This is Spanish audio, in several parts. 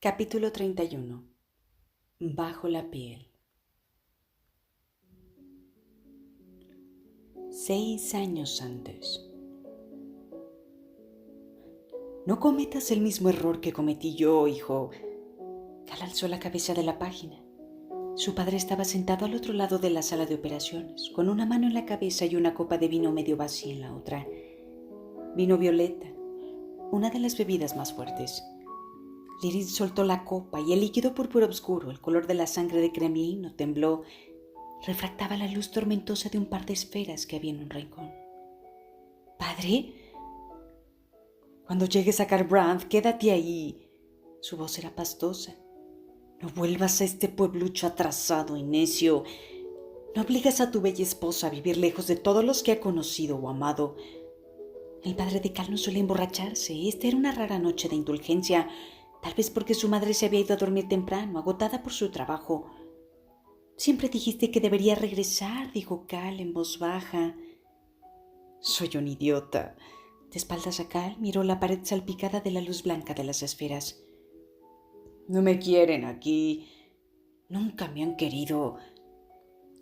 Capítulo 31. Bajo la piel. 6 años antes. No cometas el mismo error que cometí yo, hijo. Cal alzó la cabeza de la página. Su padre estaba sentado al otro lado de la sala de operaciones, con una mano en la cabeza y una copa de vino medio vacía en la otra. Vino violeta, una de las bebidas más fuertes. Lirin soltó la copa y el líquido púrpura oscuro, el color de la sangre de Kremlino, tembló. Refractaba la luz tormentosa de un par de esferas que había en un rincón. «¿Padre? Cuando llegues a Karbranth, quédate ahí». Su voz era pastosa. «No vuelvas a este pueblucho atrasado y necio. No obligas a tu bella esposa a vivir lejos de todos los que ha conocido o amado». El padre de Cal no suele emborracharse. Esta era una rara noche de indulgencia, tal vez porque su madre se había ido a dormir temprano, agotada por su trabajo. «Siempre dijiste que debería regresar», dijo Cal en voz baja. «Soy un idiota». De espaldas a Cal miró la pared salpicada de la luz blanca de las esferas. «No me quieren aquí. Nunca me han querido».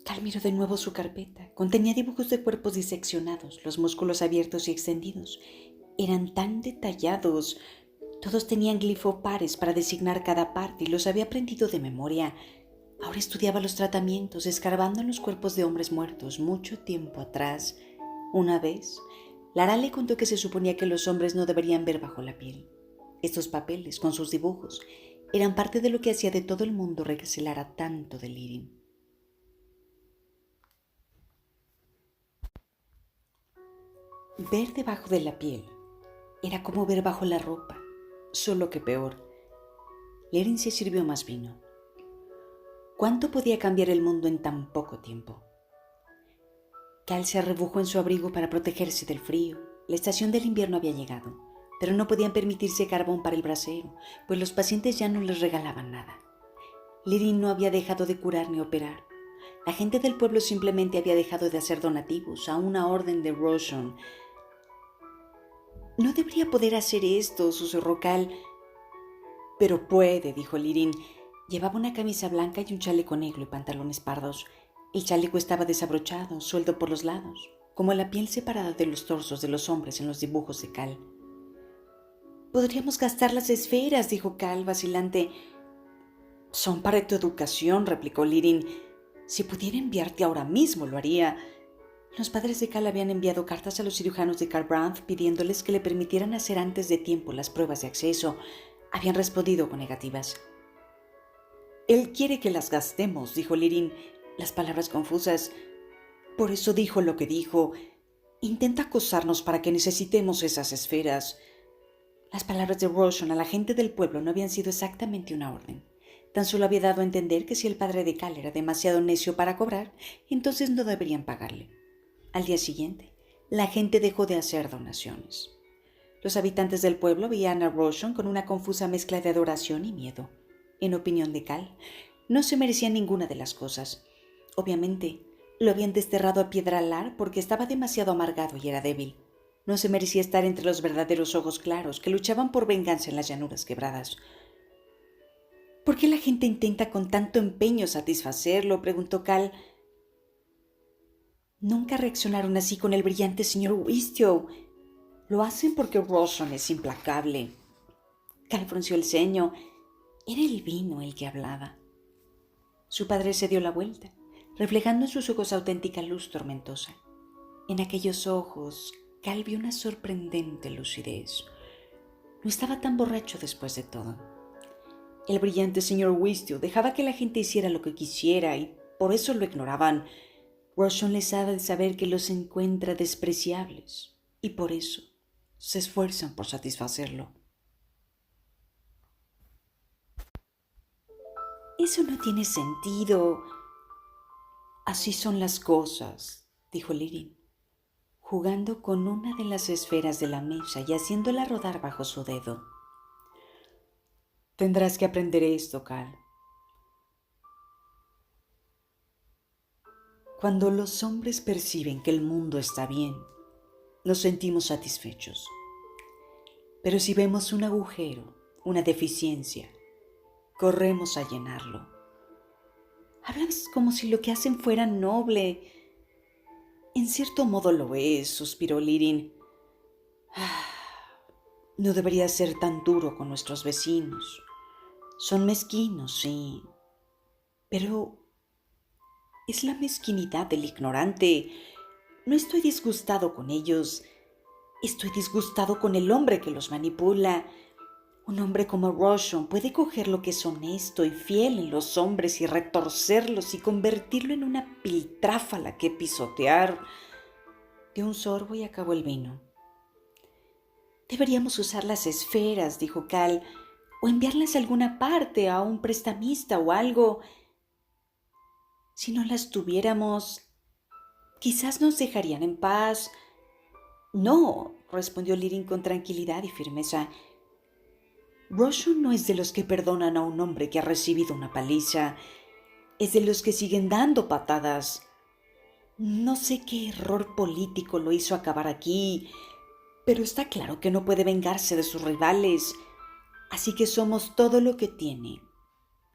Cal miró de nuevo su carpeta. Contenía dibujos de cuerpos diseccionados, los músculos abiertos y extendidos. Eran tan detallados. Todos tenían glifopares para designar cada parte y los había aprendido de memoria. Ahora estudiaba los tratamientos, escarbando en los cuerpos de hombres muertos mucho tiempo atrás. Una vez, Lara le contó que se suponía que los hombres no deberían ver bajo la piel. Estos papeles, con sus dibujos, eran parte de lo que hacía de todo el mundo recelara tanto de Lirin. Ver debajo de la piel era como ver bajo la ropa, solo que peor. Lirin se sirvió más vino. ¿Cuánto podía cambiar el mundo en tan poco tiempo? Cal se arrebujó en su abrigo para protegerse del frío. La estación del invierno había llegado, pero no podían permitirse carbón para el brasero, pues los pacientes ya no les regalaban nada. Lirin no había dejado de curar ni operar. La gente del pueblo simplemente había dejado de hacer donativos a una orden de Roshan. «No debería poder hacer esto», susurró Cal. «Pero puede», dijo Lirin. Llevaba una camisa blanca y un chaleco negro y pantalones pardos. El chaleco estaba desabrochado, suelto por los lados, como la piel separada de los torsos de los hombres en los dibujos de Cal. «Podríamos gastar las esferas», dijo Cal, vacilante. «Son para tu educación», replicó Lirin. «Si pudiera enviarte ahora mismo, lo haría». Los padres de Cal habían enviado cartas a los cirujanos de Karbranth pidiéndoles que le permitieran hacer antes de tiempo las pruebas de acceso. Habían respondido con negativas. «Él quiere que las gastemos», dijo Lirin, las palabras confusas. «Por eso dijo lo que dijo. Intenta acosarnos para que necesitemos esas esferas». Las palabras de Roshan a la gente del pueblo no habían sido exactamente una orden. Tan solo había dado a entender que si el padre de Cal era demasiado necio para cobrar, entonces no deberían pagarle. Al día siguiente, la gente dejó de hacer donaciones. Los habitantes del pueblo veían a Roshan con una confusa mezcla de adoración y miedo. En opinión de Cal, no se merecía ninguna de las cosas. Obviamente, lo habían desterrado a Piedralar porque estaba demasiado amargado y era débil. No se merecía estar entre los verdaderos ojos claros que luchaban por venganza en las llanuras quebradas. «¿Por qué la gente intenta con tanto empeño satisfacerlo?», preguntó Cal. «Nunca reaccionaron así con el brillante señor Wistiu. Lo hacen porque Roshan es implacable». Cal frunció el ceño. Era el vino el que hablaba. Su padre se dio la vuelta, reflejando en sus ojos auténtica luz tormentosa. En aquellos ojos, Cal vio una sorprendente lucidez. No estaba tan borracho después de todo. El brillante señor Wistiu dejaba que la gente hiciera lo que quisiera y por eso lo ignoraban. Roshan les ha de saber que los encuentra despreciables y por eso se esfuerzan por satisfacerlo. «Eso no tiene sentido». «Así son las cosas», dijo Lirin, jugando con una de las esferas de la mesa y haciéndola rodar bajo su dedo. «Tendrás que aprender esto, Cal. Cuando los hombres perciben que el mundo está bien, nos sentimos satisfechos. Pero si vemos un agujero, una deficiencia, corremos a llenarlo. Hablas como si lo que hacen fuera noble. En cierto modo lo es, suspiró Lirin. No debería ser tan duro con nuestros vecinos. Son mezquinos, sí, pero es la mezquinidad del ignorante. No estoy disgustado con ellos, estoy disgustado con el hombre que los manipula. Un hombre como Roshon puede coger lo que es honesto y fiel en los hombres y retorcerlos y convertirlo en una piltráfala que pisotear. Dio un sorbo y acabó el vino. Deberíamos usar las esferas, dijo Cal, o enviarlas a alguna parte, a un prestamista o algo. Si no las tuviéramos, quizás nos dejarían en paz. No, respondió Lirin con tranquilidad y firmeza. Roshon no es de los que perdonan a un hombre que ha recibido una paliza. Es de los que siguen dando patadas. No sé qué error político lo hizo acabar aquí, pero está claro que no puede vengarse de sus rivales. Así que somos todo lo que tiene.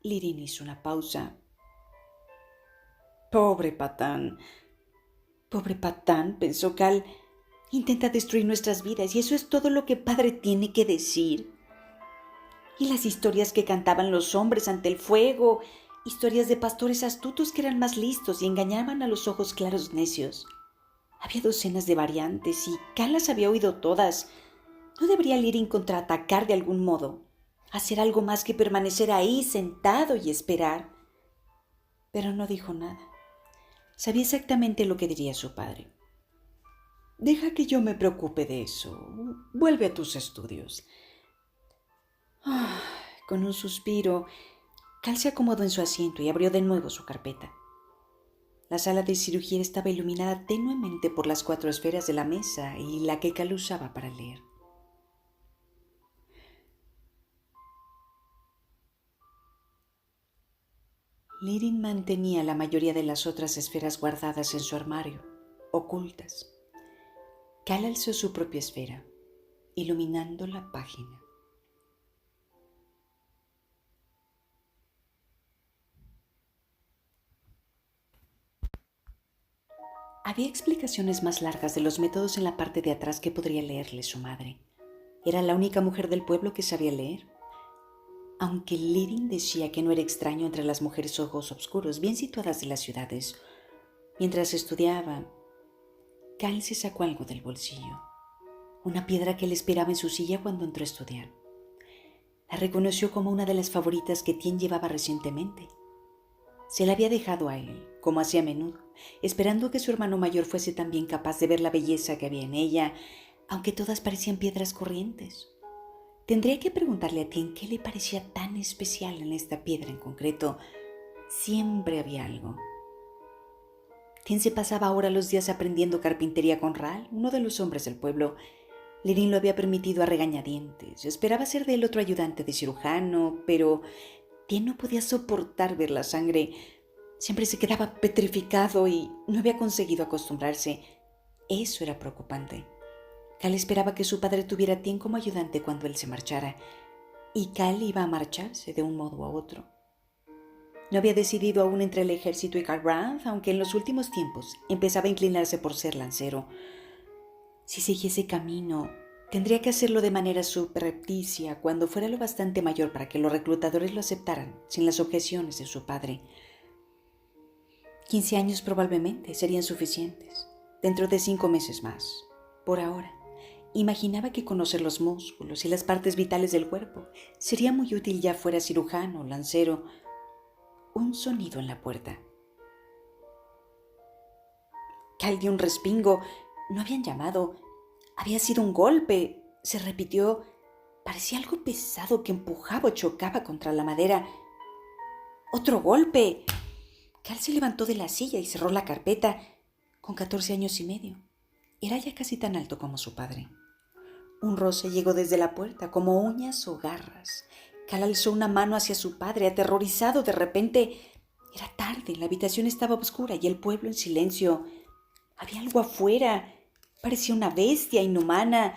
Lirin hizo una pausa. Pobre Patán, pensó Cal. Intenta destruir nuestras vidas y eso es todo lo que padre tiene que decir. Y las historias que cantaban los hombres ante el fuego, historias de pastores astutos que eran más listos y engañaban a los ojos claros necios. Había docenas de variantes y Cal las había oído todas. ¿No debería Lirin contraatacar de algún modo? Hacer algo más que permanecer ahí sentado y esperar. Pero no dijo nada. Sabía exactamente lo que diría su padre. Deja que yo me preocupe de eso. Vuelve a tus estudios. Con un suspiro, Cal se acomodó en su asiento y abrió de nuevo su carpeta. La sala de cirugía estaba iluminada tenuemente por las 4 esferas de la mesa y la que Cal usaba para leer. Lirin mantenía la mayoría de las otras esferas guardadas en su armario, ocultas. Cal alzó su propia esfera, iluminando la página. Había explicaciones más largas de los métodos en la parte de atrás que podría leerle su madre. Era la única mujer del pueblo que sabía leer. Aunque Lirin decía que no era extraño entre las mujeres ojos oscuros bien situadas de las ciudades. Mientras estudiaba, Cal se sacó algo del bolsillo. Una piedra que le esperaba en su silla cuando entró a estudiar. La reconoció como una de las favoritas que Tien llevaba recientemente. Se la había dejado a él, como hacía a menudo, esperando que su hermano mayor fuese también capaz de ver la belleza que había en ella, aunque todas parecían piedras corrientes. Tendría que preguntarle a Tien qué le parecía tan especial en esta piedra en concreto. Siempre había algo. Tien se pasaba ahora los días aprendiendo carpintería con Ral, uno de los hombres del pueblo. Lirin lo había permitido a regañadientes. Esperaba ser de él otro ayudante de cirujano, pero Tien no podía soportar ver la sangre. Siempre se quedaba petrificado y no había conseguido acostumbrarse. Eso era preocupante. Cal esperaba que su padre tuviera a Tien como ayudante cuando él se marchara, y Cal iba a marcharse de un modo u otro. No había decidido aún entre el ejército y Galbraith, aunque en los últimos tiempos empezaba a inclinarse por ser lancero. Si siguiese camino, tendría que hacerlo de manera subrepticia cuando fuera lo bastante mayor para que los reclutadores lo aceptaran, sin las objeciones de su padre. 15 años probablemente serían suficientes, dentro de 5 meses más. Por ahora, imaginaba que conocer los músculos y las partes vitales del cuerpo sería muy útil ya fuera cirujano o lancero. Un sonido en la puerta. Cal dio un respingo. No habían llamado. Había sido un golpe. Se repitió. Parecía algo pesado que empujaba o chocaba contra la madera. ¡Otro golpe! Cal se levantó de la silla y cerró la carpeta. Con 14 años y medio. Era ya casi tan alto como su padre. Un roce llegó desde la puerta, como uñas o garras. Cal alzó una mano hacia su padre, aterrorizado. De repente, era tarde, la habitación estaba oscura y el pueblo en silencio. Había algo afuera, parecía una bestia inhumana.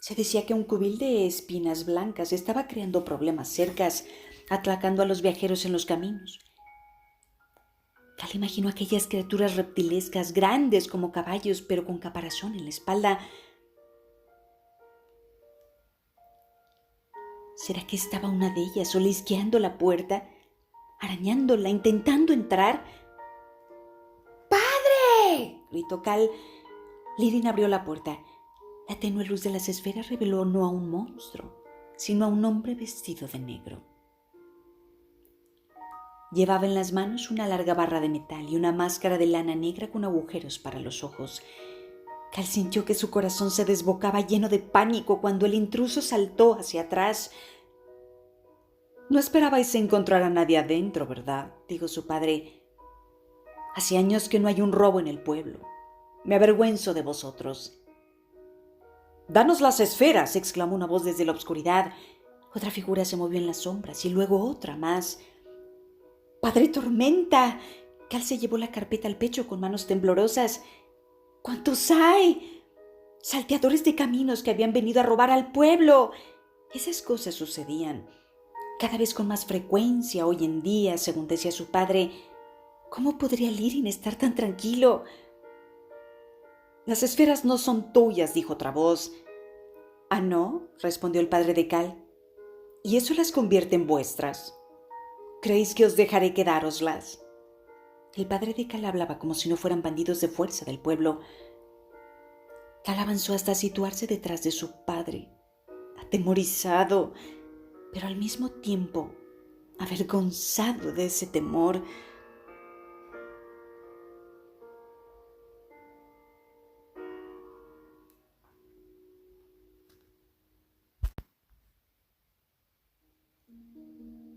Se decía que un cubil de espinas blancas estaba creando problemas cercas, atracando a los viajeros en los caminos. Cal imaginó aquellas criaturas reptilescas, grandes como caballos, pero con caparazón en la espalda. ¿Será que estaba una de ellas olisqueando la puerta, arañándola, intentando entrar? ¡Padre!, gritó Cal. Lirin abrió la puerta. La tenue luz de las esferas reveló no a un monstruo, sino a un hombre vestido de negro. Llevaba en las manos una larga barra de metal y una máscara de lana negra con agujeros para los ojos. Cal sintió que su corazón se desbocaba lleno de pánico cuando el intruso saltó hacia atrás. «No esperabais encontrar a nadie adentro, ¿verdad?», dijo su padre. «Hace años que no hay un robo en el pueblo. Me avergüenzo de vosotros». «¡Danos las esferas!», exclamó una voz desde la oscuridad. Otra figura se movió en las sombras y luego otra más. «¡Padre Tormenta!». Cal se llevó la carpeta al pecho con manos temblorosas. «¿Cuántos hay?». «Salteadores de caminos que habían venido a robar al pueblo». Esas cosas sucedían cada vez con más frecuencia hoy en día, según decía su padre. ¿Cómo podría Lirin estar tan tranquilo? «Las esferas no son tuyas», dijo otra voz. «¿Ah, no?», respondió el padre de Cal. «¿Y eso las convierte en vuestras? ¿Creéis que os dejaré quedároslas?». El padre de Cal hablaba como si no fueran bandidos de fuerza del pueblo. Cal avanzó hasta situarse detrás de su padre, atemorizado, pero al mismo tiempo avergonzado de ese temor.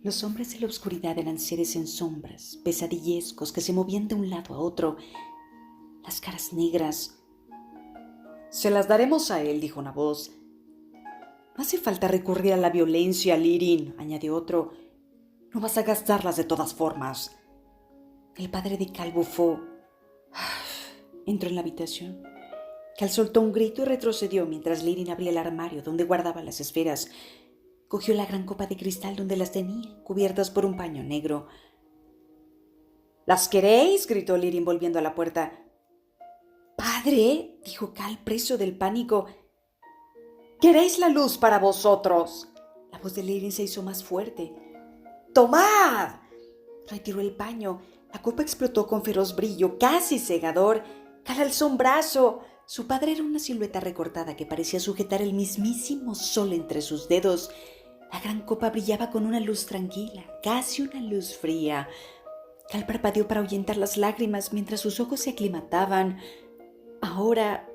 Los hombres de la oscuridad eran seres en sombras, pesadillescos que se movían de un lado a otro. Las caras negras. «Se las daremos a él», dijo una voz. «No hace falta recurrir a la violencia, Lirin», añadió otro. «No vas a gastarlas de todas formas». El padre de Cal bufó. Entró en la habitación. Cal soltó un grito y retrocedió mientras Lirin abría el armario donde guardaba las esferas. Cogió la gran copa de cristal donde las tenía, cubiertas por un paño negro. «¿Las queréis?», gritó Lirin volviendo a la puerta. «Padre», dijo Cal, preso del pánico. «¿Queréis la luz para vosotros?». La voz de Lirin se hizo más fuerte. «¡Tomad!». Retiró el paño. La copa explotó con feroz brillo, casi cegador. Cal alzó un brazo. Su padre era una silueta recortada que parecía sujetar el mismísimo sol entre sus dedos. La gran copa brillaba con una luz tranquila, casi una luz fría. Cal parpadeó para ahuyentar las lágrimas mientras sus ojos se aclimataban. Ahora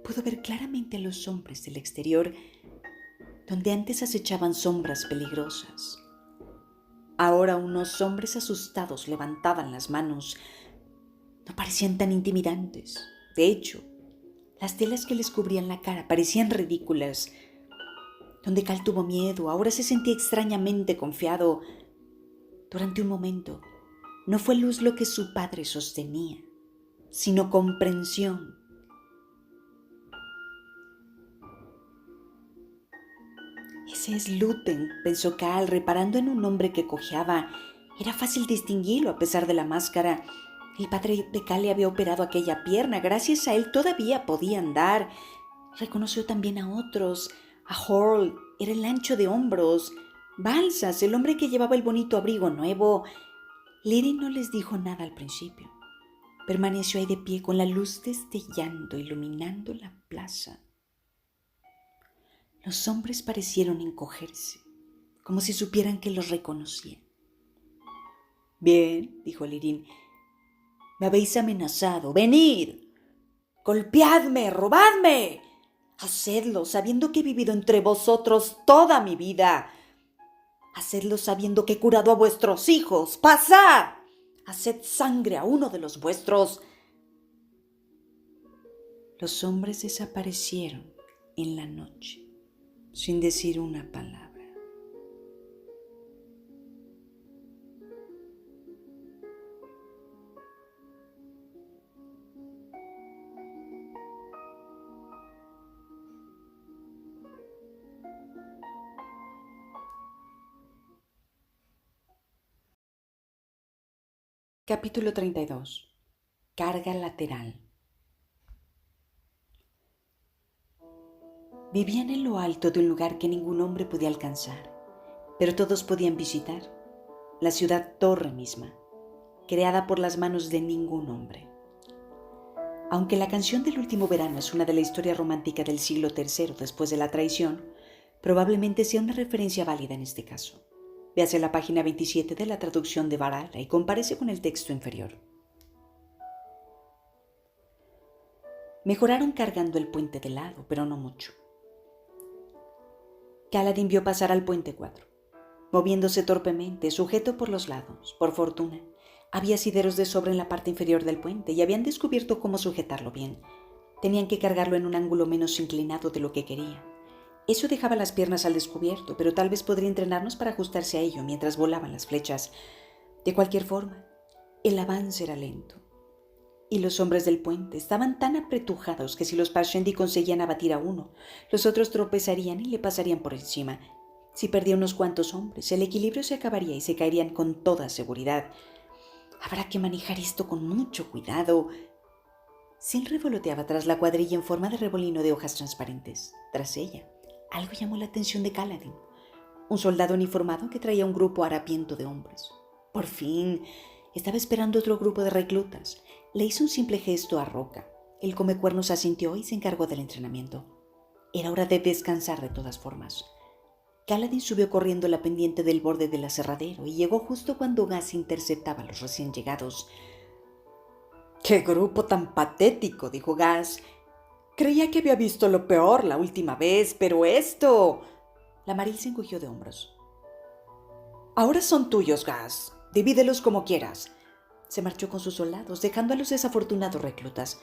pudo ver claramente a los hombres del exterior, donde antes acechaban sombras peligrosas. Ahora unos hombres asustados levantaban las manos. No parecían tan intimidantes. De hecho, las telas que les cubrían la cara parecían ridículas. Donde Cal tuvo miedo, ahora se sentía extrañamente confiado. Durante un momento, no fue luz lo que su padre sostenía, sino comprensión. «Ese es Luten», pensó Cal, reparando en un hombre que cojeaba. Era fácil distinguirlo a pesar de la máscara. El padre de Cal le había operado aquella pierna. Gracias a él todavía podía andar. Reconoció también a otros. A Horl, era el ancho de hombros. Balsas, el hombre que llevaba el bonito abrigo nuevo. Lirin no les dijo nada al principio. Permaneció ahí de pie con la luz destellando, iluminando la plaza. Los hombres parecieron encogerse, como si supieran que los reconocían. «Bien», dijo Lirin, «me habéis amenazado. Venid, golpeadme, robadme. Hacedlo sabiendo que he vivido entre vosotros toda mi vida. Hacedlo sabiendo que he curado a vuestros hijos. Pasad, haced sangre a uno de los vuestros». Los hombres desaparecieron en la noche, sin decir una palabra. Capítulo 32. Carga lateral. Vivían en lo alto de un lugar que ningún hombre podía alcanzar, pero todos podían visitar, la ciudad torre misma, creada por las manos de ningún hombre. Aunque la canción del último verano es una de la historia romántica del siglo III después de la traición, probablemente sea una referencia válida en este caso. Véase la página 27 de la traducción de Barala y compárese con el texto inferior. Mejoraron cargando el puente de lado, pero no mucho. Kaladin vio pasar al puente 4, moviéndose torpemente, sujeto por los lados. Por fortuna, había asideros de sobra en la parte inferior del puente y habían descubierto cómo sujetarlo bien. Tenían que cargarlo en un ángulo menos inclinado de lo que quería. Eso dejaba las piernas al descubierto, pero tal vez podría entrenarnos para ajustarse a ello mientras volaban las flechas. De cualquier forma, el avance era lento. Y los hombres del puente estaban tan apretujados que si los Parshendi conseguían abatir a uno, los otros tropezarían y le pasarían por encima. Si perdía unos cuantos hombres, el equilibrio se acabaría y se caerían con toda seguridad. Habrá que manejar esto con mucho cuidado. Sil revoloteaba tras la cuadrilla en forma de revolino de hojas transparentes. Tras ella, algo llamó la atención de Kaladin. Un soldado uniformado que traía un grupo harapiento de hombres. Por fin, estaba esperando otro grupo de reclutas. Le hizo un simple gesto a Roca. El comecuernos asintió y se encargó del entrenamiento. Era hora de descansar de todas formas. Kaladin subió corriendo la pendiente del borde del aserradero y llegó justo cuando Gaz interceptaba a los recién llegados. «¡Qué grupo tan patético!», dijo Gaz. «Creía que había visto lo peor la última vez, pero esto...» Lamaril se encogió de hombros. «Ahora son tuyos, Gaz. Divídelos como quieras». Se marchó con sus soldados, dejando a los desafortunados reclutas.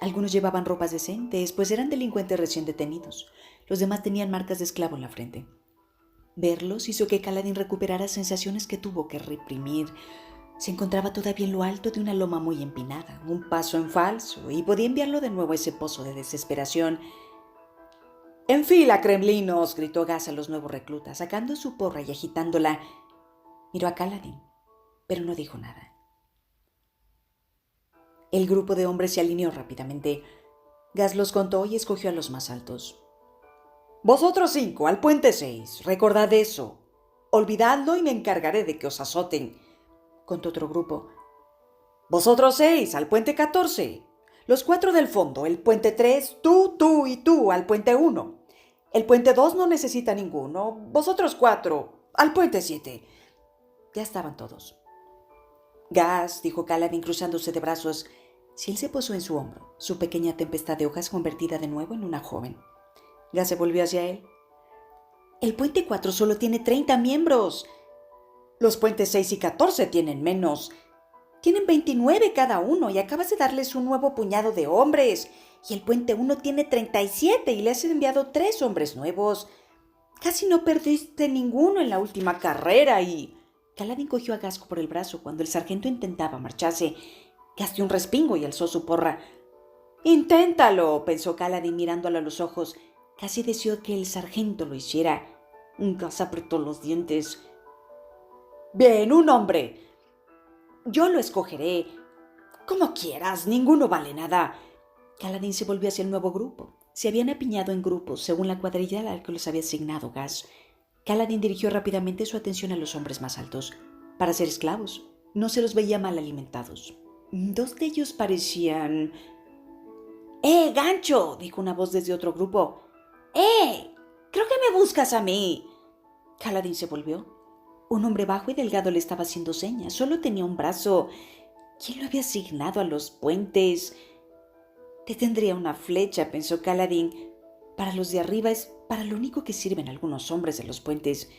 Algunos llevaban ropas decentes, pues eran delincuentes recién detenidos. Los demás tenían marcas de esclavo en la frente. Verlos hizo que Kaladin recuperara sensaciones que tuvo que reprimir. Se encontraba todavía en lo alto de una loma muy empinada, un paso en falso, y podía enviarlo de nuevo a ese pozo de desesperación. «¡En fila, kremlinos!», gritó Gaz a los nuevos reclutas, sacando su porra y agitándola. Miró a Kaladin, pero no dijo nada. El grupo de hombres se alineó rápidamente. Gaz los contó y escogió a los más altos. «Vosotros 5, al puente 6, recordad eso. Olvidadlo y me encargaré de que os azoten», contó otro grupo. «Vosotros 6, al puente 14. Los 4 del fondo, el puente 3, tú y tú, al puente 1. El puente 2 no necesita ninguno. Vosotros 4, al puente 7. Ya estaban todos. «Gaz», dijo Kaladin cruzándose de brazos. Sil se posó en su hombro, su pequeña tempestad de hojas convertida de nuevo en una joven. Gaz se volvió hacia él. «El puente 4 solo tiene 30 miembros. Los puentes 6 y 14 tienen menos. Tienen 29 cada uno y acabas de darles un nuevo puñado de hombres. Y el puente 1 tiene 37 y le has enviado 3 hombres nuevos. Casi no perdiste ninguno en la última carrera y...» Kaladin cogió a Gaz por el brazo cuando el sargento intentaba marcharse. Gaz dio un respingo y alzó su porra. «Inténtalo», pensó Kaladin mirándolo a los ojos. Casi deseó que el sargento lo hiciera. Gaz apretó los dientes. «Bien, un hombre. Yo lo escogeré. Como quieras, ninguno vale nada». Kaladin se volvió hacia el nuevo grupo. Se habían apiñado en grupos según la cuadrilla a la que los había asignado Gaz. Kaladin dirigió rápidamente su atención a los hombres más altos. Para ser esclavos, no se los veía mal alimentados. 2 de ellos parecían... Gancho!, dijo una voz desde otro grupo. Creo que me buscas a mí». Kaladin se volvió. Un hombre bajo y delgado le estaba haciendo señas. Solo tenía un brazo. ¿Quién lo había asignado a los puentes? Detendría una flecha, pensó Kaladin. Para los de arriba es para lo único que sirven algunos hombres de los puentes.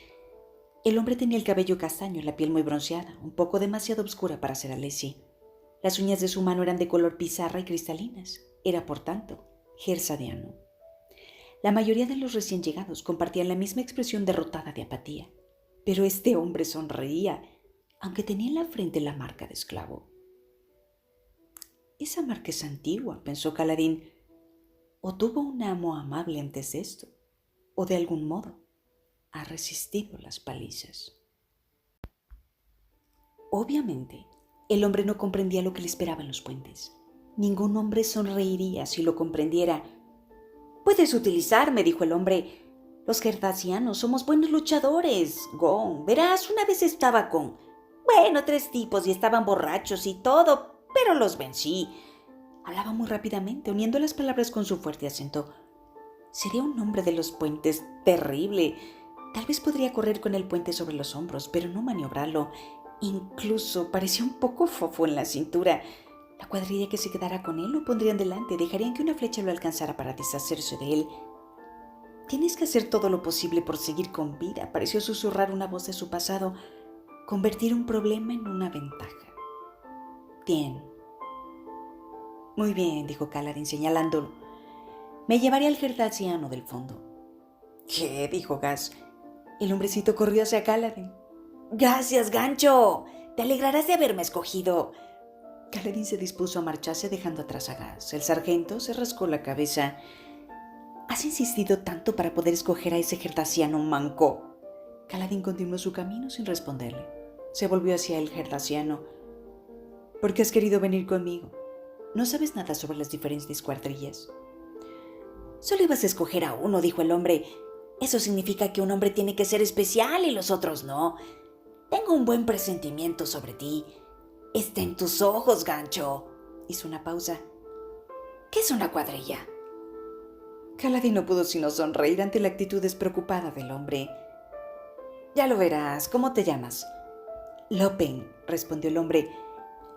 El hombre tenía el cabello castaño y la piel muy bronceada, un poco demasiado oscura para ser Alessi. Las uñas de su mano eran de color pizarra y cristalinas. Era, por tanto, gersadiano. La mayoría de los recién llegados compartían la misma expresión derrotada de apatía. Pero este hombre sonreía, aunque tenía en la frente la marca de esclavo. «Esa marca es antigua», pensó Kaladin. «O tuvo un amo amable antes de esto, o de algún modo ha resistido las palizas». Obviamente, El hombre no comprendía lo que le esperaba en los puentes. Ningún hombre sonreiría si lo comprendiera. «Puedes utilizarme», dijo el hombre. «Los gertasianos somos buenos luchadores, Gon. Verás, una vez estaba con... 3 tipos y estaban borrachos y todo, pero los vencí». Hablaba muy rápidamente, uniendo las palabras con su fuerte acento. Sería un hombre de los puentes terrible. Tal vez podría correr con el puente sobre los hombros, pero no maniobrarlo. Incluso parecía un poco fofo en la cintura. La cuadrilla que se quedara con él lo pondrían delante, dejarían que una flecha lo alcanzara para deshacerse de él. «Tienes que hacer todo lo posible por seguir con vida», pareció susurrar una voz de su pasado. «Convertir un problema en una ventaja». «Bien». «Muy bien», dijo Kaladin señalándolo. «Me llevaré al gertasiano del fondo». «¿Qué?», dijo Gas. El hombrecito corrió hacia Kaladin. «Gracias, Gancho. Te alegrarás de haberme escogido». Kaladin se dispuso a marcharse dejando atrás a Gas. El sargento se rascó la cabeza. «¿Has insistido tanto para poder escoger a ese gertasiano manco?» Kaladin continuó su camino sin responderle. Se volvió hacia el gertasiano. «¿Por qué has querido venir conmigo? No sabes nada sobre las diferentes cuadrillas». «Solo ibas a escoger a uno», dijo el hombre. «Eso significa que un hombre tiene que ser especial y los otros no. Tengo un buen presentimiento sobre ti. Está en tus ojos, Gancho». Hizo una pausa. «¿Qué es una cuadrilla?» Kaladin no pudo sino sonreír ante la actitud despreocupada del hombre. «Ya lo verás. ¿Cómo te llamas?» «Lopen», respondió el hombre.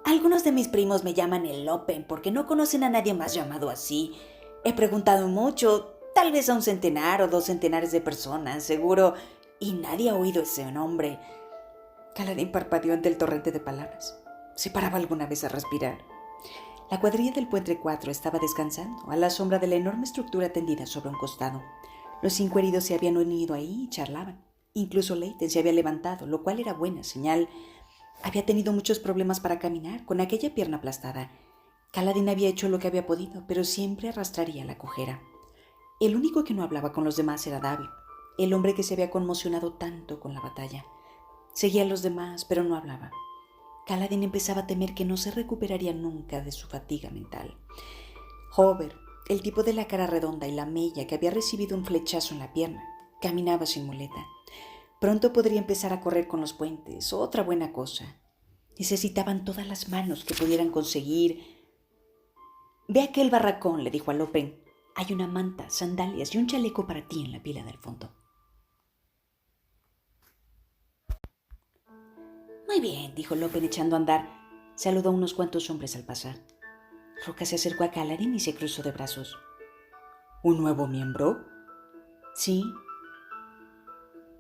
«Algunos de mis primos me llaman el Lopen porque no conocen a nadie más llamado así. He preguntado mucho, tal vez a 1 centenar o 2 centenares de personas, seguro, y nadie ha oído ese nombre». Kaladin parpadeó ante el torrente de palabras. ¿Se paraba alguna vez a respirar? La cuadrilla del puente 4 estaba descansando, a la sombra de la enorme estructura tendida sobre un costado. Los 5 heridos se habían unido ahí y charlaban. Incluso Leiten se había levantado, lo cual era buena señal. Había tenido muchos problemas para caminar, con aquella pierna aplastada. Kaladin había hecho lo que había podido, pero siempre arrastraría la cojera. El único que no hablaba con los demás era David, el hombre que se había conmocionado tanto con la batalla. Seguía a los demás, pero no hablaba. Kaladin empezaba a temer que no se recuperaría nunca de su fatiga mental. Hover, el tipo de la cara redonda y la mella que había recibido un flechazo en la pierna, caminaba sin muleta. Pronto podría empezar a correr con los puentes, otra buena cosa. Necesitaban todas las manos que pudieran conseguir. «Ve aquel barracón», le dijo a Lopen. «Hay una manta, sandalias y un chaleco para ti en la pila del fondo». «Muy bien», dijo Lopen echando a andar. Saludó a unos cuantos hombres al pasar. Roca se acercó a Kaladin y se cruzó de brazos. «¿Un nuevo miembro?» «Sí.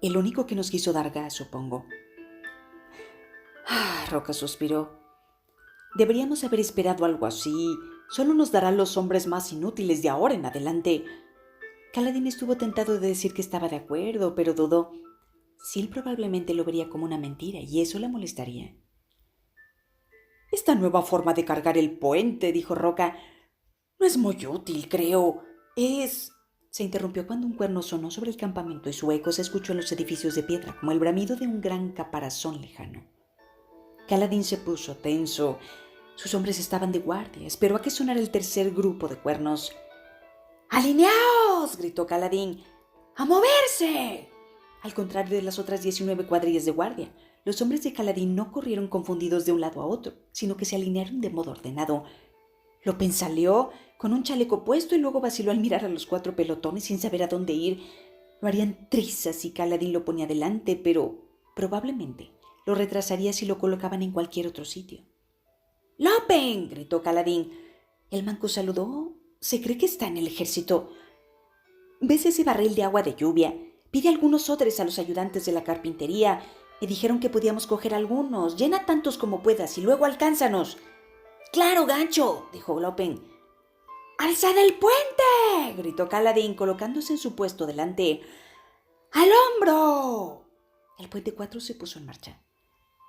El único que nos quiso dar gas, supongo». Roca suspiró. «Deberíamos haber esperado algo así. Solo nos dará los hombres más inútiles de ahora en adelante». Kaladin estuvo tentado de decir que estaba de acuerdo, pero dudó. Sil probablemente lo vería como una mentira y eso la molestaría. «Esta nueva forma de cargar el puente», dijo Roca, «no es muy útil, creo. Es...» Se interrumpió cuando un cuerno sonó sobre el campamento y su eco se escuchó en los edificios de piedra como el bramido de un gran caparazón lejano. Kaladin se puso tenso. Sus hombres estaban de guardia. Esperó a que sonara el tercer grupo de cuernos. «¡Alineaos!», gritó Kaladin. «¡A moverse!». Al contrario de las otras 19 cuadrillas de guardia, los hombres de Kaladin no corrieron confundidos de un lado a otro, sino que se alinearon de modo ordenado. Lo pensaleó con un chaleco puesto y luego vaciló al mirar a los 4 pelotones sin saber a dónde ir. Lo harían trizas si Kaladin lo ponía delante, pero probablemente lo retrasaría si lo colocaban en cualquier otro sitio. «¡Lopen!», gritó Kaladin. El manco saludó. «Se cree que está en el ejército». «¿Ves ese barril de agua de lluvia? Pide algunos odres a los ayudantes de la carpintería. Me dijeron que podíamos coger algunos. Llena tantos como puedas y luego alcánzanos». «¡Claro, Gancho!», dijo Lopen. «¡Alzad el puente!», gritó Kaladin, colocándose en su puesto delante. «¡Al hombro!». El puente 4 se puso en marcha,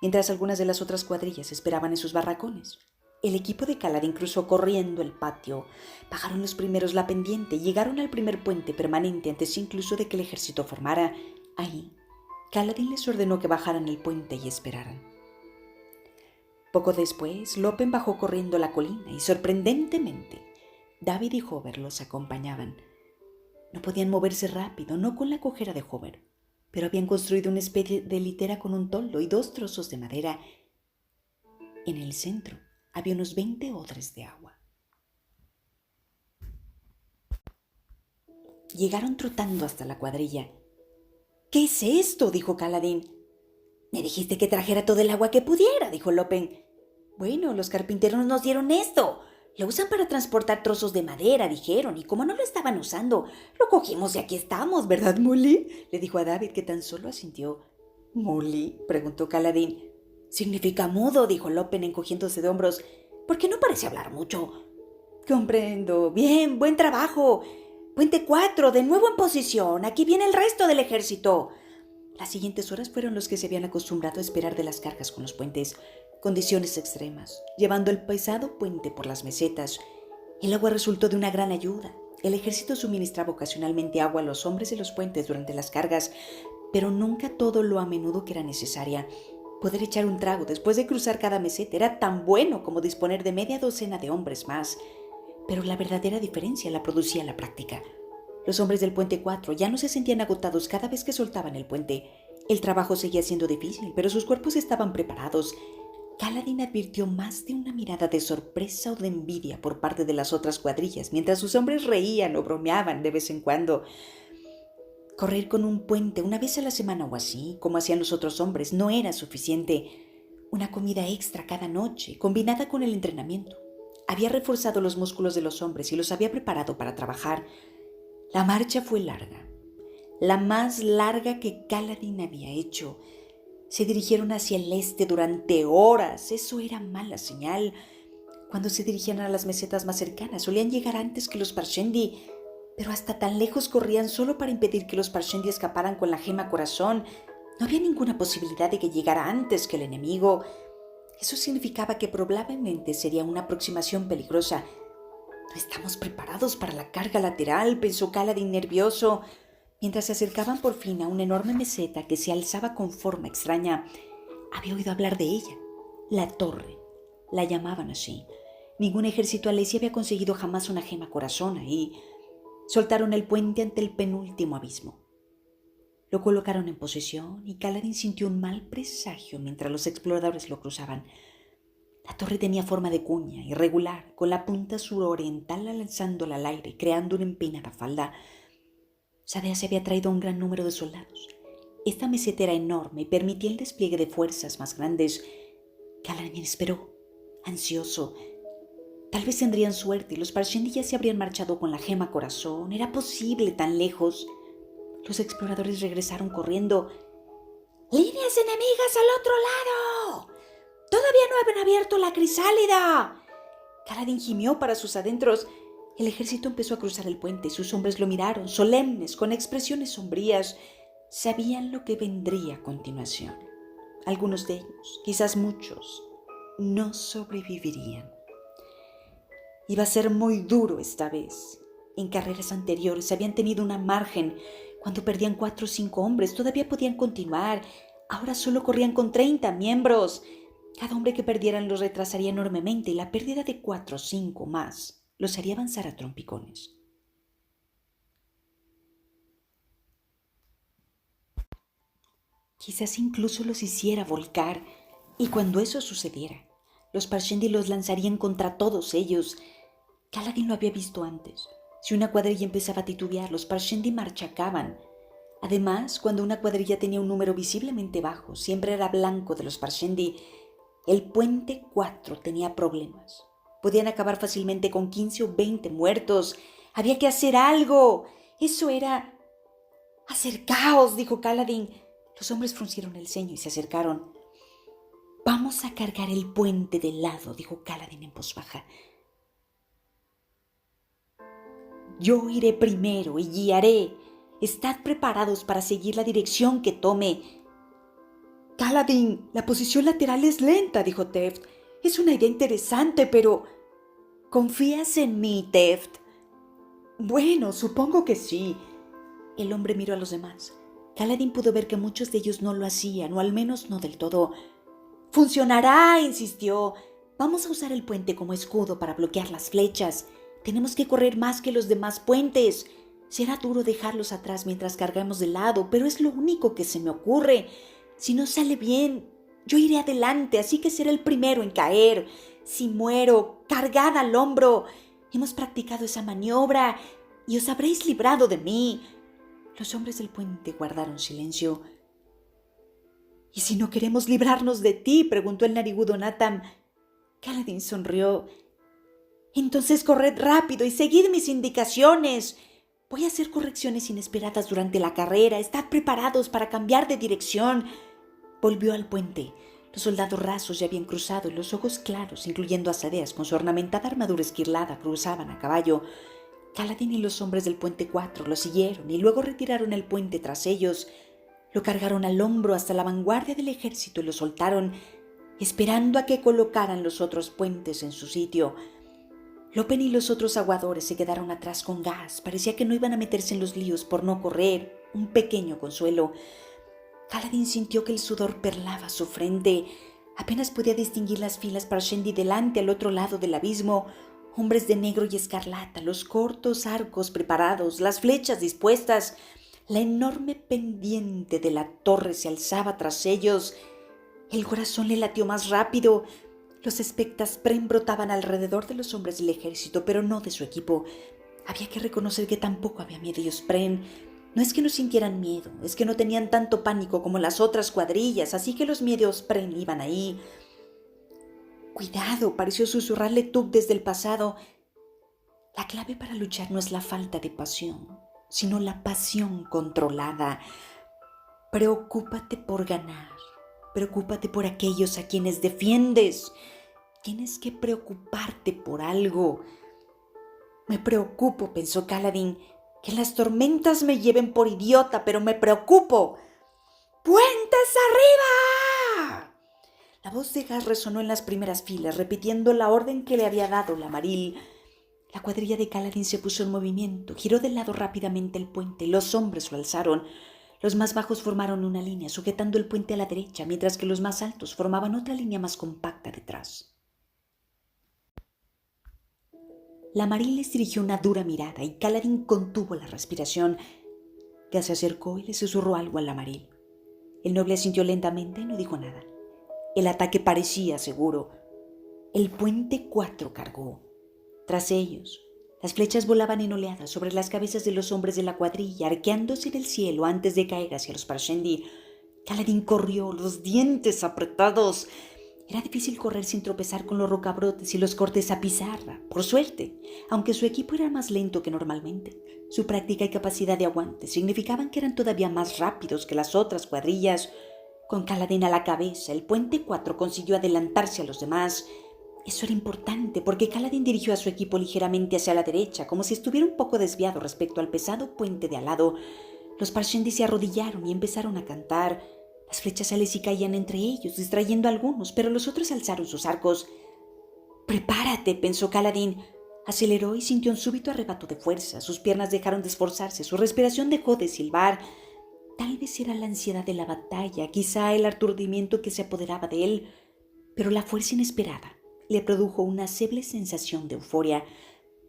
mientras algunas de las otras cuadrillas esperaban en sus barracones. El equipo de Kaladin cruzó corriendo el patio. Bajaron los primeros la pendiente y llegaron al primer puente permanente antes incluso de que el ejército formara. Ahí, Kaladin les ordenó que bajaran el puente y esperaran. Poco después, Lopen bajó corriendo la colina y, sorprendentemente, David y Hover los acompañaban. No podían moverse rápido, no con la cojera de Hover, pero habían construido una especie de litera con un toldo y 2 trozos de madera. En el centro había unos 20 odres de agua. Llegaron trotando hasta la cuadrilla. «¿Qué es esto?», dijo Kaladin. «Me dijiste que trajera todo el agua que pudiera», dijo Lopen. «Bueno, los carpinteros nos dieron esto. Lo usan para transportar trozos de madera», dijeron, «y como no lo estaban usando, lo cogimos y aquí estamos, ¿verdad, Molly?», le dijo a David, que tan solo asintió. «¿Molly?», preguntó Kaladin. «Significa mudo», dijo Lopen, encogiéndose de hombros, «porque no parece hablar mucho». «Comprendo. Bien, buen trabajo. Puente 4, de nuevo en posición. Aquí viene el resto del ejército». Las siguientes horas fueron los que se habían acostumbrado a esperar de las cargas con los puentes. Condiciones extremas, llevando el pesado puente por las mesetas. El agua resultó de una gran ayuda. El ejército suministraba ocasionalmente agua a los hombres de los puentes durante las cargas, pero nunca todo lo a menudo que era necesaria. Poder echar un trago después de cruzar cada meseta era tan bueno como disponer de media docena de hombres más. Pero la verdadera diferencia la producía la práctica. Los hombres del puente 4 ya no se sentían agotados cada vez que soltaban el puente. El trabajo seguía siendo difícil, pero sus cuerpos estaban preparados. Kaladin advirtió más de una mirada de sorpresa o de envidia por parte de las otras cuadrillas, mientras sus hombres reían o bromeaban de vez en cuando. Correr con un puente una vez a la semana o así, como hacían los otros hombres, no era suficiente. Una comida extra cada noche, combinada con el entrenamiento, había reforzado los músculos de los hombres y los había preparado para trabajar. La marcha fue larga, la más larga que Kaladin había hecho. Se dirigieron hacia el este durante horas. Eso era mala señal. Cuando se dirigían a las mesetas más cercanas, solían llegar antes que los Parshendi, pero hasta tan lejos corrían solo para impedir que los Parshendi escaparan con la gema corazón. No había ninguna posibilidad de que llegara antes que el enemigo. Eso significaba que probablemente sería una aproximación peligrosa. «No estamos preparados para la carga lateral», pensó Kaladin nervioso. Mientras se acercaban por fin a una enorme meseta que se alzaba con forma extraña, había oído hablar de ella. La torre. La llamaban así. Ningún ejército alesi había conseguido jamás una gema corazón ahí. Soltaron el puente ante el penúltimo abismo. Lo colocaron en posición y Kaladin sintió un mal presagio mientras los exploradores lo cruzaban. La torre tenía forma de cuña, irregular, con la punta suroriental alzándola al aire, creando una empinada falda. Sadea se había traído un gran número de soldados. Esta meseta era enorme y permitía el despliegue de fuerzas más grandes. Kaladin esperó, ansioso. Tal vez tendrían suerte y los Parshendi ya se habrían marchado con la gema corazón. Era posible tan lejos. Los exploradores regresaron corriendo. «¡Líneas enemigas al otro lado! ¡Todavía no habían abierto la crisálida!». Kaladin gimió para sus adentros. El ejército empezó a cruzar el puente y sus hombres lo miraron, solemnes, con expresiones sombrías. Sabían lo que vendría a continuación. Algunos de ellos, quizás muchos, no sobrevivirían. Iba a ser muy duro esta vez. En carreras anteriores habían tenido una margen. Cuando perdían 4 o 5 hombres, todavía podían continuar. Ahora solo corrían con 30 miembros. Cada hombre que perdieran los retrasaría enormemente y la pérdida de 4 o 5 más los haría avanzar a trompicones. Quizás incluso los hiciera volcar, y cuando eso sucediera, los Parshendi los lanzarían contra todos ellos. Kaladin lo había visto antes. Si una cuadrilla empezaba a titubear, los Parshendi marchacaban. Además, cuando una cuadrilla tenía un número visiblemente bajo, siempre era blanco de los Parshendi. El puente 4 tenía problemas. Podían acabar fácilmente con 15 o 20 muertos. Había que hacer algo. Eso era... «¡Acercaos!», dijo Kaladin. Los hombres fruncieron el ceño y se acercaron. «Vamos a cargar el puente de lado», dijo Kaladin en voz baja. «Yo iré primero y guiaré. Estad preparados para seguir la dirección que tome». «Kaladin, la posición lateral es lenta», dijo Teft. «Es una idea interesante, pero...». «¿Confías en mí, Teft?». «Bueno, supongo que sí». El hombre miró a los demás. Kaladin pudo ver que muchos de ellos no lo hacían, o al menos no del todo. Funcionará, insistió. Vamos a usar el puente como escudo para bloquear las flechas. Tenemos que correr más que los demás puentes. Será duro dejarlos atrás mientras cargamos de lado, pero es lo único que se me ocurre. Si no sale bien, yo iré adelante, así que seré el primero en caer. Si muero, cargada al hombro. Hemos practicado esa maniobra y os habréis librado de mí. Los hombres del puente guardaron silencio. ¿Y si no queremos librarnos de ti?, preguntó el narigudo Nathan. Kaladin sonrió. Entonces corred rápido y seguid mis indicaciones. Voy a hacer correcciones inesperadas durante la carrera. Estad preparados para cambiar de dirección. Volvió al puente. Los soldados rasos ya habían cruzado y los ojos claros, incluyendo a Sadeas con su ornamentada armadura esquirlada, cruzaban a caballo. Kaladin y los hombres del puente 4 lo siguieron y luego retiraron el puente tras ellos. Lo cargaron al hombro hasta la vanguardia del ejército y lo soltaron, esperando a que colocaran los otros puentes en su sitio. Lopen y los otros aguadores se quedaron atrás con gas. Parecía que no iban a meterse en los líos por no correr. Un pequeño consuelo. Kaladin sintió que el sudor perlaba su frente. Apenas podía distinguir las filas Parshendi delante, al otro lado del abismo. Hombres de negro y escarlata, los cortos arcos preparados, las flechas dispuestas. La enorme pendiente de la torre se alzaba tras ellos. El corazón le latió más rápido. Los espectas Spren brotaban alrededor de los hombres del ejército, pero no de su equipo. Había que reconocer que tampoco había miedo de Spren. No es que no sintieran miedo, es que no tenían tanto pánico como las otras cuadrillas, así que los miedos Spren iban ahí. Cuidado, pareció susurrarle Tuk desde el pasado. La clave para luchar no es la falta de pasión, sino la pasión controlada. Preocúpate por ganar. Preocúpate por aquellos a quienes defiendes. Tienes que preocuparte por algo. Me preocupo, pensó Kaladin, que las tormentas me lleven por idiota, pero me preocupo. ¡Puentes arriba! La voz de Gas resonó en las primeras filas, repitiendo la orden que le había dado Lamaril. La cuadrilla de Kaladin se puso en movimiento, giró de lado rápidamente el puente y los hombres lo alzaron. Los más bajos formaron una línea, sujetando el puente a la derecha, mientras que los más altos formaban otra línea más compacta detrás. Lamaril les dirigió una dura mirada y Kaladin contuvo la respiración. Gas se acercó y le susurró algo a Lamaril. El noble asintió lentamente y no dijo nada. El ataque parecía seguro. El puente 4 cargó. Tras ellos, las flechas volaban en oleadas sobre las cabezas de los hombres de la cuadrilla, arqueándose en el cielo antes de caer hacia los Parshendi. Kaladin corrió, los dientes apretados. Era difícil correr sin tropezar con los rocabrotes y los cortes a pizarra. Por suerte, aunque su equipo era más lento que normalmente, su práctica y capacidad de aguante significaban que eran todavía más rápidos que las otras cuadrillas. Con Kaladin a la cabeza, el puente 4 consiguió adelantarse a los demás. Eso era importante porque Kaladin dirigió a su equipo ligeramente hacia la derecha, como si estuviera un poco desviado respecto al pesado puente de al lado. Los Parshendi se arrodillaron y empezaron a cantar. Las flechas sales y caían entre ellos, distrayendo a algunos, pero los otros alzaron sus arcos. «Prepárate», pensó Kaladin. Aceleró y sintió un súbito arrebato de fuerza. Sus piernas dejaron de esforzarse, su respiración dejó de silbar. Tal vez era la ansiedad de la batalla, quizá el aturdimiento que se apoderaba de él, pero la fuerza inesperada le produjo una aseble sensación de euforia.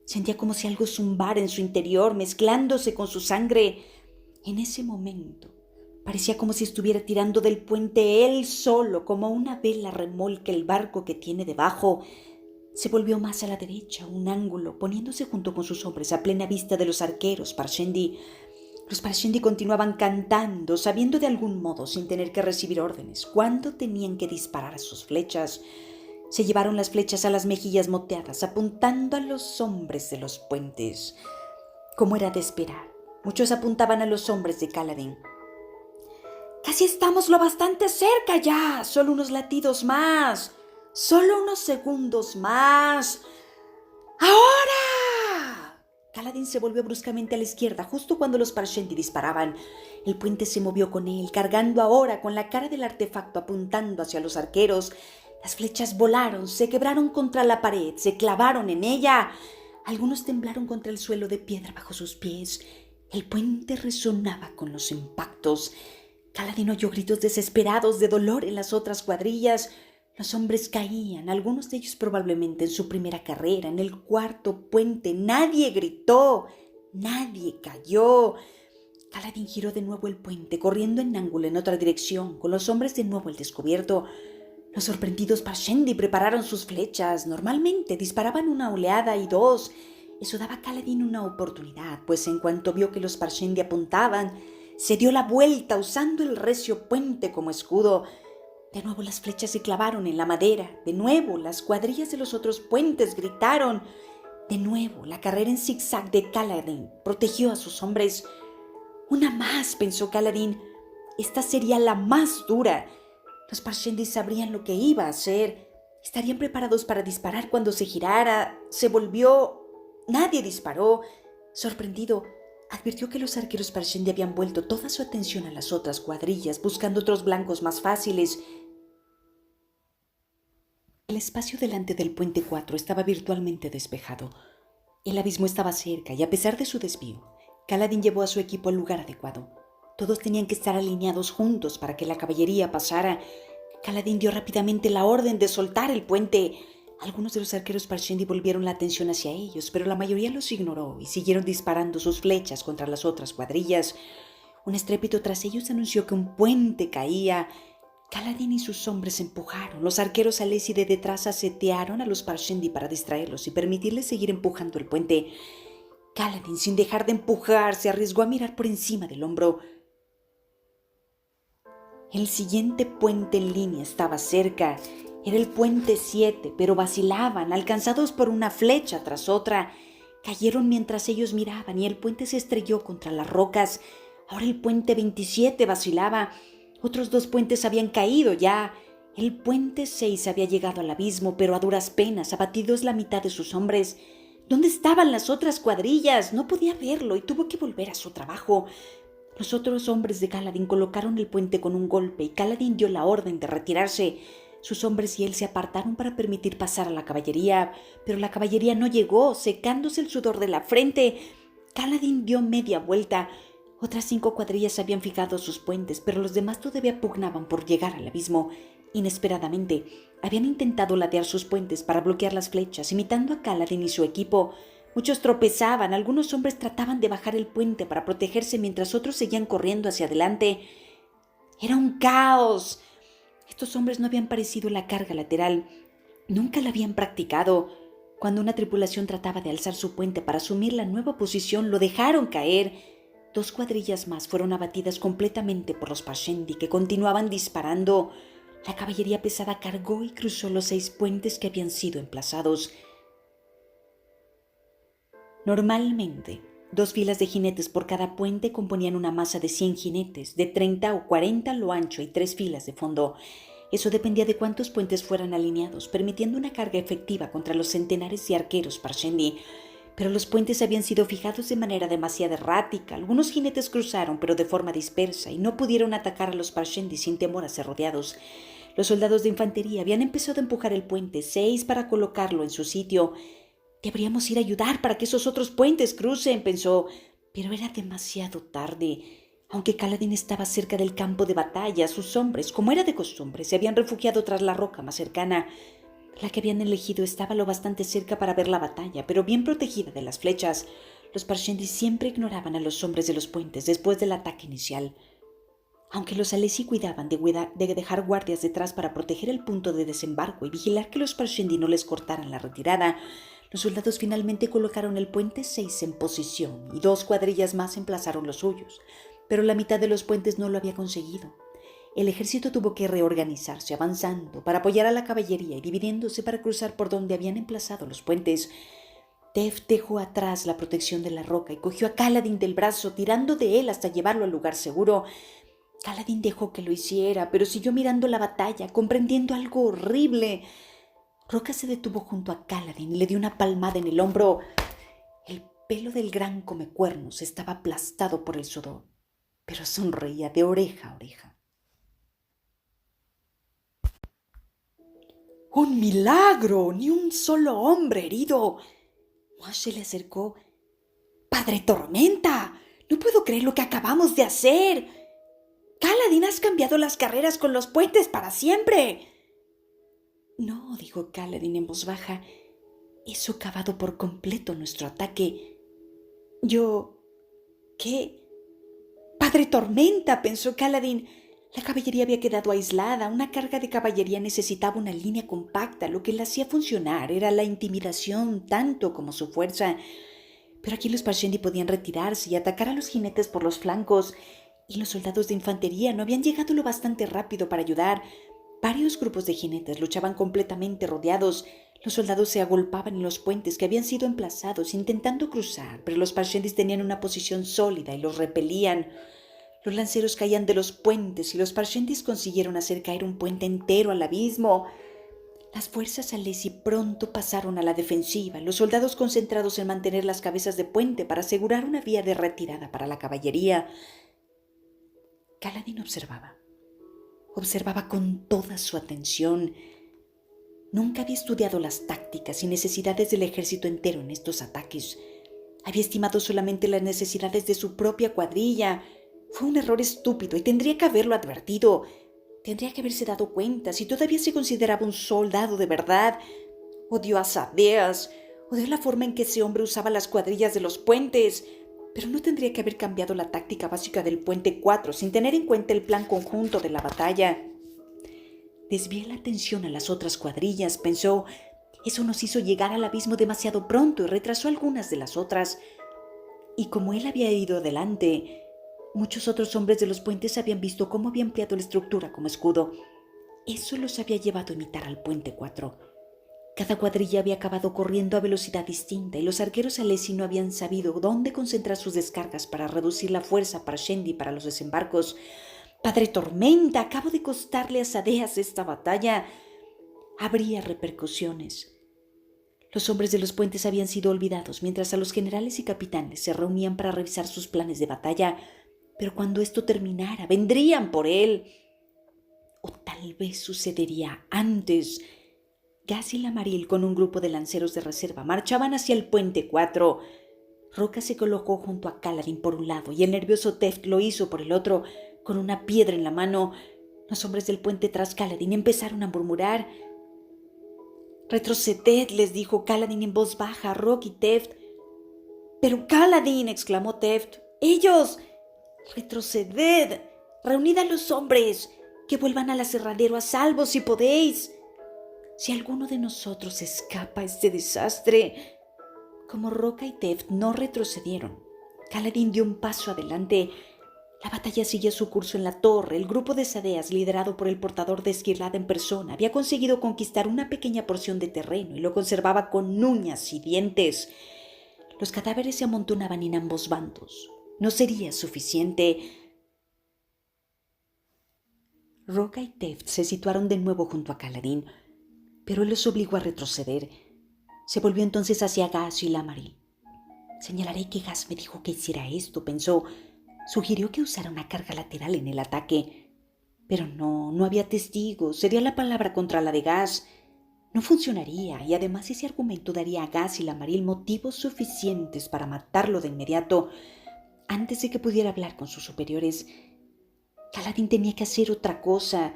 Sentía como si algo zumbara en su interior, mezclándose con su sangre. En ese momento, parecía como si estuviera tirando del puente él solo, como una vela remolca el barco que tiene debajo. Se volvió más a la derecha, un ángulo, poniéndose junto con sus hombres a plena vista de los arqueros Parshendi. Los Parshendi continuaban cantando, sabiendo de algún modo, sin tener que recibir órdenes, cuándo tenían que disparar a sus flechas. Se llevaron las flechas a las mejillas moteadas, apuntando a los hombres de los puentes. Como era de esperar, muchos apuntaban a los hombres de Kaladin. «Casi estamos lo bastante cerca ya, solo unos latidos más, solo unos segundos más. ¡Ahora!». Kaladin se volvió bruscamente a la izquierda, justo cuando los Parshendi disparaban. El puente se movió con él, cargando ahora con la cara del artefacto apuntando hacia los arqueros. Las flechas volaron, se quebraron contra la pared, se clavaron en ella. Algunos temblaron contra el suelo de piedra bajo sus pies. El puente resonaba con los impactos. Kaladin oyó gritos desesperados de dolor en las otras cuadrillas. Los hombres caían, algunos de ellos probablemente en su primera carrera, en el cuarto puente. Nadie gritó, nadie cayó. Kaladin giró de nuevo el puente, corriendo en ángulo en otra dirección, con los hombres de nuevo al descubierto. Los sorprendidos Parshendi prepararon sus flechas. Normalmente disparaban una oleada y dos. Eso daba a Kaladin una oportunidad, pues en cuanto vio que los Parshendi apuntaban, se dio la vuelta usando el recio puente como escudo. De nuevo las flechas se clavaron en la madera. De nuevo las cuadrillas de los otros puentes gritaron. De nuevo la carrera en zigzag de Kaladin protegió a sus hombres. Una más, pensó Kaladin. Esta sería la más dura. Los Parshendi sabrían lo que iba a hacer. Estarían preparados para disparar cuando se girara. Se volvió. Nadie disparó. Sorprendido, advirtió que los arqueros Parshendi habían vuelto toda su atención a las otras cuadrillas, buscando otros blancos más fáciles. El espacio delante del puente 4 estaba virtualmente despejado. El abismo estaba cerca y a pesar de su desvío, Kaladin llevó a su equipo al lugar adecuado. Todos tenían que estar alineados juntos para que la caballería pasara. Kaladin dio rápidamente la orden de soltar el puente. Algunos de los arqueros Parshendi volvieron la atención hacia ellos, pero la mayoría los ignoró y siguieron disparando sus flechas contra las otras cuadrillas. Un estrépito tras ellos anunció que un puente caía. Kaladin y sus hombres empujaron. Los arqueros Alesi de detrás asetearon a los Parshendi para distraerlos y permitirles seguir empujando el puente. Kaladin, sin dejar de empujar, se arriesgó a mirar por encima del hombro. El siguiente puente en línea estaba cerca. Era el puente 7, pero vacilaban, alcanzados por una flecha tras otra. Cayeron mientras ellos miraban y el puente se estrelló contra las rocas. Ahora el puente 27 vacilaba. Otros dos puentes habían caído ya. El puente 6 había llegado al abismo, pero a duras penas, abatidos la mitad de sus hombres. ¿Dónde estaban las otras cuadrillas? No podía verlo y tuvo que volver a su trabajo. Los otros hombres de Kaladin colocaron el puente con un golpe y Kaladin dio la orden de retirarse. Sus hombres y él se apartaron para permitir pasar a la caballería, pero la caballería no llegó, secándose el sudor de la frente. Kaladin dio media vuelta. Otras 5 cuadrillas habían fijado sus puentes, pero los demás todavía pugnaban por llegar al abismo. Inesperadamente, habían intentado ladear sus puentes para bloquear las flechas, imitando a Kaladin y su equipo. Muchos tropezaban, algunos hombres trataban de bajar el puente para protegerse mientras otros seguían corriendo hacia adelante. Era un caos. Estos hombres no habían parecido la carga lateral. Nunca la habían practicado. Cuando una tripulación trataba de alzar su puente para asumir la nueva posición, lo dejaron caer. 2 cuadrillas más fueron abatidas completamente por los Parshendi, que continuaban disparando. La caballería pesada cargó y cruzó los 6 puentes que habían sido emplazados. Normalmente, 2 filas de jinetes por cada puente componían una masa de 100 jinetes, de 30 o 40 a lo ancho y 3 filas de fondo. Eso dependía de cuántos puentes fueran alineados, permitiendo una carga efectiva contra los centenares de arqueros Parshendi. Pero los puentes habían sido fijados de manera demasiado errática. Algunos jinetes cruzaron, pero de forma dispersa, y no pudieron atacar a los Parshendi sin temor a ser rodeados. Los soldados de infantería habían empezado a empujar el puente 6 para colocarlo en su sitio. Deberíamos ir a ayudar para que esos otros puentes crucen, pensó, pero era demasiado tarde. Aunque Kaladin estaba cerca del campo de batalla, sus hombres, como era de costumbre, se habían refugiado tras la roca más cercana. La que habían elegido estaba lo bastante cerca para ver la batalla, pero bien protegida de las flechas. Los Parshendi siempre ignoraban a los hombres de los puentes después del ataque inicial. Aunque los Alesi cuidaban de dejar guardias detrás para proteger el punto de desembarco y vigilar que los Parshendi no les cortaran la retirada, los soldados finalmente colocaron el puente 6 en posición y 2 cuadrillas más emplazaron los suyos, pero la mitad de los puentes no lo había conseguido. El ejército tuvo que reorganizarse, avanzando para apoyar a la caballería y dividiéndose para cruzar por donde habían emplazado los puentes. Tef dejó atrás la protección de la roca y cogió a Kaladin del brazo, tirando de él hasta llevarlo al lugar seguro. Kaladin dejó que lo hiciera, pero siguió mirando la batalla, comprendiendo algo horrible. Roca se detuvo junto a Kaladin y le dio una palmada en el hombro. El pelo del gran comecuernos estaba aplastado por el sudor, pero sonreía de oreja a oreja. ¡Un milagro! ¡Ni un solo hombre herido! Moash se le acercó. ¡Padre Tormenta! ¡No puedo creer lo que acabamos de hacer! ¡Kaladin, has cambiado las carreras con los puentes para siempre! No, dijo Kaladin en voz baja. He socavado por completo nuestro ataque. Yo... ¿Qué? ¡Padre Tormenta!, pensó Kaladin. La caballería había quedado aislada. Una carga de caballería necesitaba una línea compacta. Lo que la hacía funcionar era la intimidación tanto como su fuerza. Pero aquí los Parshendi podían retirarse y atacar a los jinetes por los flancos, y los soldados de infantería no habían llegado lo bastante rápido para ayudar. Varios grupos de jinetes luchaban completamente rodeados. Los soldados se agolpaban en los puentes que habían sido emplazados, intentando cruzar, pero los Parshendis tenían una posición sólida y los repelían. Los lanceros caían de los puentes y los Parshendis consiguieron hacer caer un puente entero al abismo. Las fuerzas Alesi pronto pasaron a la defensiva, los soldados concentrados en mantener las cabezas de puente para asegurar una vía de retirada para la caballería. Kaladin observaba con toda su atención. Nunca había estudiado las tácticas y necesidades del ejército entero en estos ataques. Había estimado solamente las necesidades de su propia cuadrilla. Fue un error estúpido y tendría que haberlo advertido. Tendría que haberse dado cuenta si todavía se consideraba un soldado de verdad. Odió a Sadeas, odió la forma en que ese hombre usaba las cuadrillas de los puentes, pero no tendría que haber cambiado la táctica básica del puente 4 sin tener en cuenta el plan conjunto de la batalla. Desvié la atención a las otras cuadrillas, pensó. Eso nos hizo llegar al abismo demasiado pronto y retrasó algunas de las otras. Y como él había ido adelante, muchos otros hombres de los puentes habían visto cómo había empleado la estructura como escudo. Eso los había llevado a imitar al puente 4. Cada cuadrilla había acabado corriendo a velocidad distinta y los arqueros Alesi no habían sabido dónde concentrar sus descargas para reducir la fuerza Parshendi para los desembarcos. ¡Padre Tormenta! Acabo de costarle a Sadeas esta batalla. Habría repercusiones. Los hombres de los puentes habían sido olvidados mientras a los generales y capitanes se reunían para revisar sus planes de batalla. Pero cuando esto terminara, vendrían por él. O tal vez sucedería antes. Gas y Lamaril, con un grupo de lanceros de reserva, marchaban hacia el puente 4. Roca se colocó junto a Kaladin por un lado y el nervioso Teft lo hizo por el otro, con una piedra en la mano. Los hombres del puente tras Kaladin empezaron a murmurar. «Retroceded», les dijo Kaladin en voz baja a Rock y Teft. «¡Pero Kaladin!», exclamó Teft. «¡Ellos! ¡Retroceded! ¡Reunid a los hombres! ¡Que vuelvan al aserradero a salvo si podéis! Si alguno de nosotros escapa a este desastre». Como Roca y Teft no retrocedieron, Kaladin dio un paso adelante. La batalla seguía su curso en la torre. El grupo de Sadeas, liderado por el portador de Esquirlada en persona, había conseguido conquistar una pequeña porción de terreno y lo conservaba con uñas y dientes. Los cadáveres se amontonaban en ambos bandos. No sería suficiente. Roca y Teft se situaron de nuevo junto a Kaladin, pero él los obligó a retroceder. Se volvió entonces hacia Gas y Lamaril. «Señalaré que Gas me dijo que hiciera esto», pensó. Sugirió que usara una carga lateral en el ataque. Pero no había testigos. Sería la palabra contra la de Gas. No funcionaría, y además ese argumento daría a Gas y Lamaril motivos suficientes para matarlo de inmediato, antes de que pudiera hablar con sus superiores. Kaladin tenía que hacer otra cosa.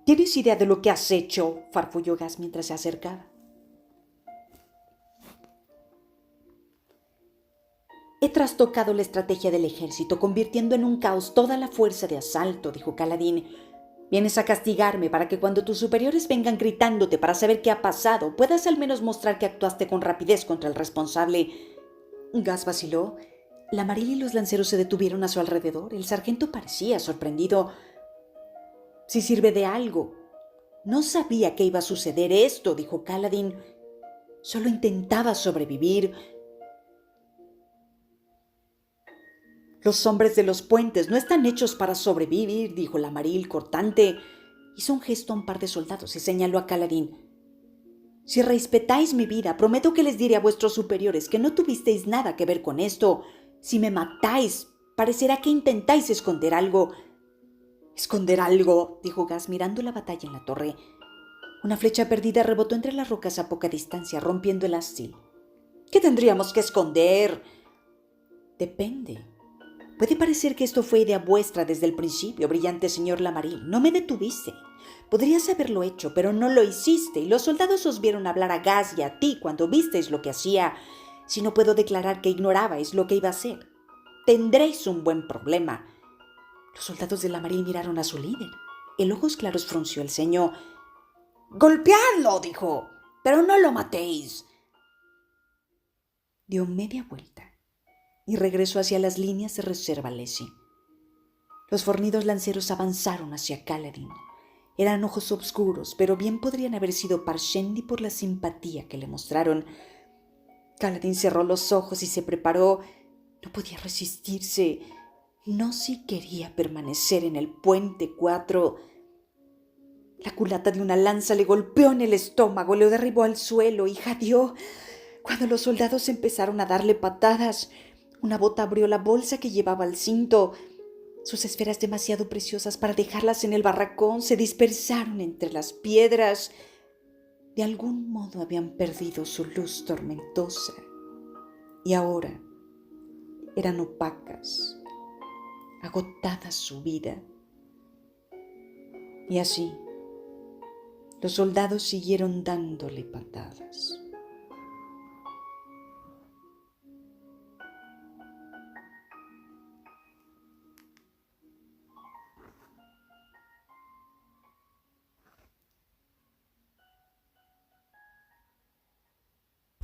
«¿Tienes idea de lo que has hecho?», farfulló Gas mientras se acercaba. «He trastocado la estrategia del ejército, convirtiendo en un caos toda la fuerza de asalto», dijo Kaladin. «Vienes a castigarme para que cuando tus superiores vengan gritándote para saber qué ha pasado, puedas al menos mostrar que actuaste con rapidez contra el responsable». Gas vaciló. Lamaril y los lanceros se detuvieron a su alrededor. El sargento parecía sorprendido. «Si sirve de algo». «No sabía que iba a suceder esto», dijo Kaladin. «Solo intentaba sobrevivir». «Los hombres de los puentes no están hechos para sobrevivir», dijo Lamaril cortante. Hizo un gesto a un par de soldados y señaló a Kaladin. «Si respetáis mi vida, prometo que les diré a vuestros superiores que no tuvisteis nada que ver con esto. Si me matáis, parecerá que intentáis esconder algo». «¿Esconder algo?», dijo Gas mirando la batalla en la torre. Una flecha perdida rebotó entre las rocas a poca distancia, rompiendo el astil. «¿Qué tendríamos que esconder?». «Depende. Puede parecer que esto fue idea vuestra desde el principio, brillante señor Lamaril. No me detuviste. Podrías haberlo hecho, pero no lo hiciste, y los soldados os vieron hablar a Gas y a ti cuando visteis lo que hacía. Si no puedo declarar que ignorabais lo que iba a hacer, tendréis un buen problema. Los soldados de la Marine miraron a su líder. El ojos claros frunció el ceño. «¡Golpeadlo!», dijo, «pero no lo matéis». Dio media vuelta y regresó hacia las líneas de reserva Leslie. Los fornidos lanceros avanzaron hacia Kaladin. Eran ojos oscuros, pero bien podrían haber sido Parshendi por la simpatía que le mostraron. Kaladin cerró los ojos y se preparó. No podía resistirse. No si quería permanecer en el puente 4. La culata de una lanza le golpeó en el estómago, lo derribó al suelo y jadeó. Cuando los soldados empezaron a darle patadas, una bota abrió la bolsa que llevaba al cinto. Sus esferas demasiado preciosas para dejarlas en el barracón se dispersaron entre las piedras. De algún modo habían perdido su luz tormentosa y ahora eran opacas, agotada su vida. Y así, los soldados siguieron dándole patadas.